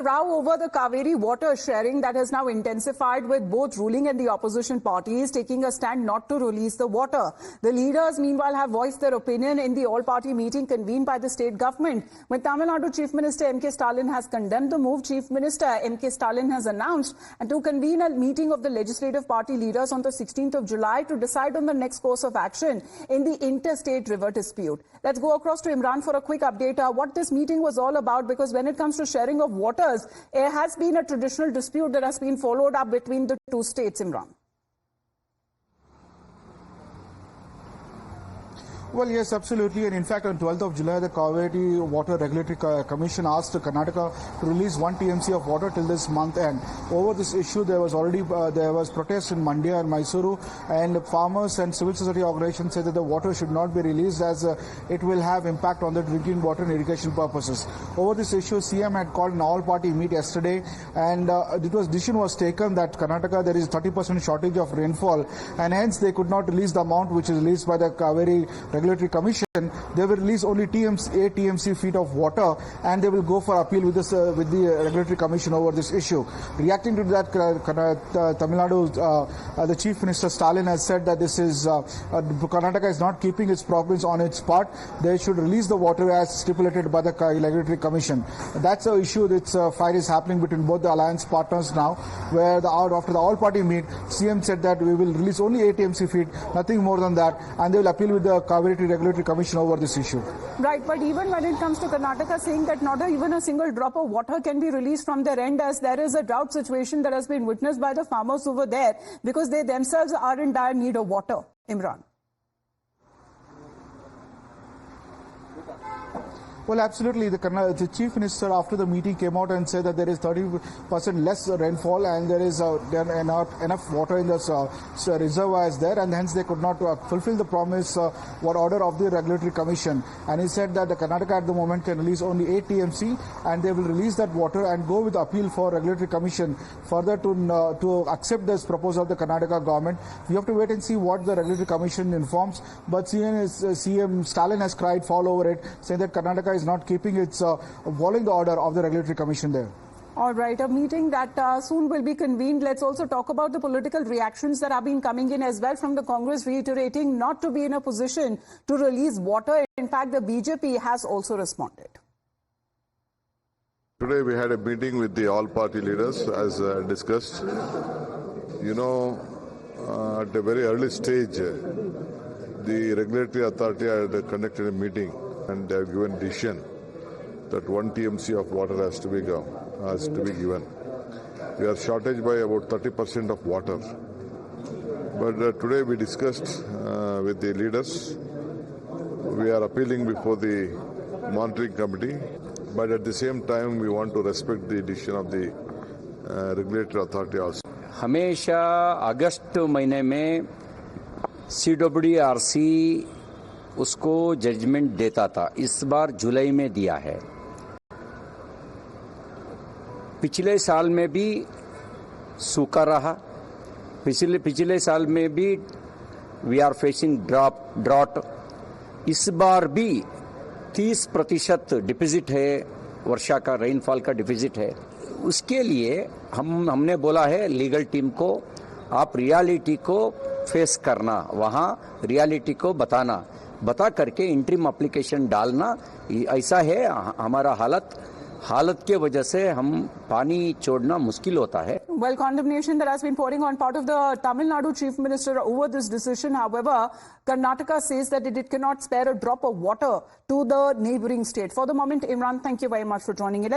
row over the Kaveri water sharing that has now intensified, with both ruling and the opposition parties taking a stand not to release the water. The leaders, meanwhile, have voiced their opinion in the all-party meeting convened by the state government. When Tamil Nadu Chief Minister M.K. Stalin has condemned the move, Chief Minister M.K. Stalin has announced and to convene a meeting of the legislative party leaders on the 16th of July to decide on the next course of action in the interstate river dispute. Let's go across to Imran for a quick update what this meeting was all about, because when it comes to sharing of waters, there has been a traditional dispute that has been followed up between the two states, Imran. Well, yes, absolutely. And in fact, on 12th of July, the Kaveri Water Regulatory Commission asked Karnataka to release 1 TMC of water till this month end. Over this issue, there was protests in Mandya and Mysuru, and farmers and civil society organizations said that the water should not be released as it will have impact on the drinking water and irrigation purposes. Over this issue, CM had called an all-party meet yesterday, and decision was taken that Karnataka, there is 30% shortage of rainfall, and hence they could not release the amount which is released by the Kaveri Regulatory Commission. They will release only 8 TMC feet of water, and they will go for appeal with the Regulatory Commission over this issue. Reacting to that, Tamil Nadu, the Chief Minister Stalin has said that this is Karnataka is not keeping its province on its part. They should release the water as stipulated by the Regulatory Commission. That's an issue. This fight is happening between both the alliance partners now, where after the all-party meet, CM said that we will release only 8 TMC feet, nothing more than that, and they will appeal with the Kaveri Regulatory Commission over this issue. Right, but even when it comes to Karnataka saying that not even a single drop of water can be released from their end, as there is a drought situation that has been witnessed by the farmers over there, because they themselves are in dire need of water. Imran. Well, absolutely. The Chief Minister, after the meeting, came out and said that there is 30% less rainfall and there is enough water in the reservoirs there, and hence they could not fulfill the promise or order of the Regulatory Commission. And he said that the Karnataka at the moment can release only 8 TMC, and they will release that water and go with appeal for Regulatory Commission further to accept this proposal of the Karnataka government. We have to wait and see what the Regulatory Commission informs. But CM Stalin has cried foul over it, saying that Karnataka is not keeping its following the order of the Regulatory Commission there. All right, a meeting that soon will be convened. Let's also talk about the political reactions that have been coming in as well from the Congress, reiterating not to be in a position to release water. In fact, the BJP has also responded. Today we had a meeting with the all-party leaders as discussed. You know, at a very early stage, the Regulatory Authority had conducted a meeting and they have given decision that 1 TMC of water has to be given. We are shortage by about 30% of water. But today we discussed with the leaders. We are appealing before the monitoring committee, but at the same time we want to respect the decision of the Regulatory Authority also. हमेशा अगस्त महीने में CWRC उसको judgement देता था, इस बार जुलाई में दिया है। पिछले साल में भी सूखा रहा, पिछले साल में भी वी आर फेसिंग ड्रॉट। इस बार भी 30% डिफिजिट है, वर्षा का रेनफॉल का डिफिजिट है। उसके लिए हमने बोला है लीगल टीम को, आप रियलिटी को फेस करना, वहाँ रियलिटी को बता करके इंटरिम एप्लीकेशन डालना। ऐसा है हमारा हालत के वजह से हम पानी छोड़ना मुश्किल होता है. Well, condemnation that has been pouring on part of the Tamil Nadu Chief Minister over this decision. However, Karnataka says that it cannot spare a drop of water to the neighbouring state. For the moment, Imran, thank you very much for joining in.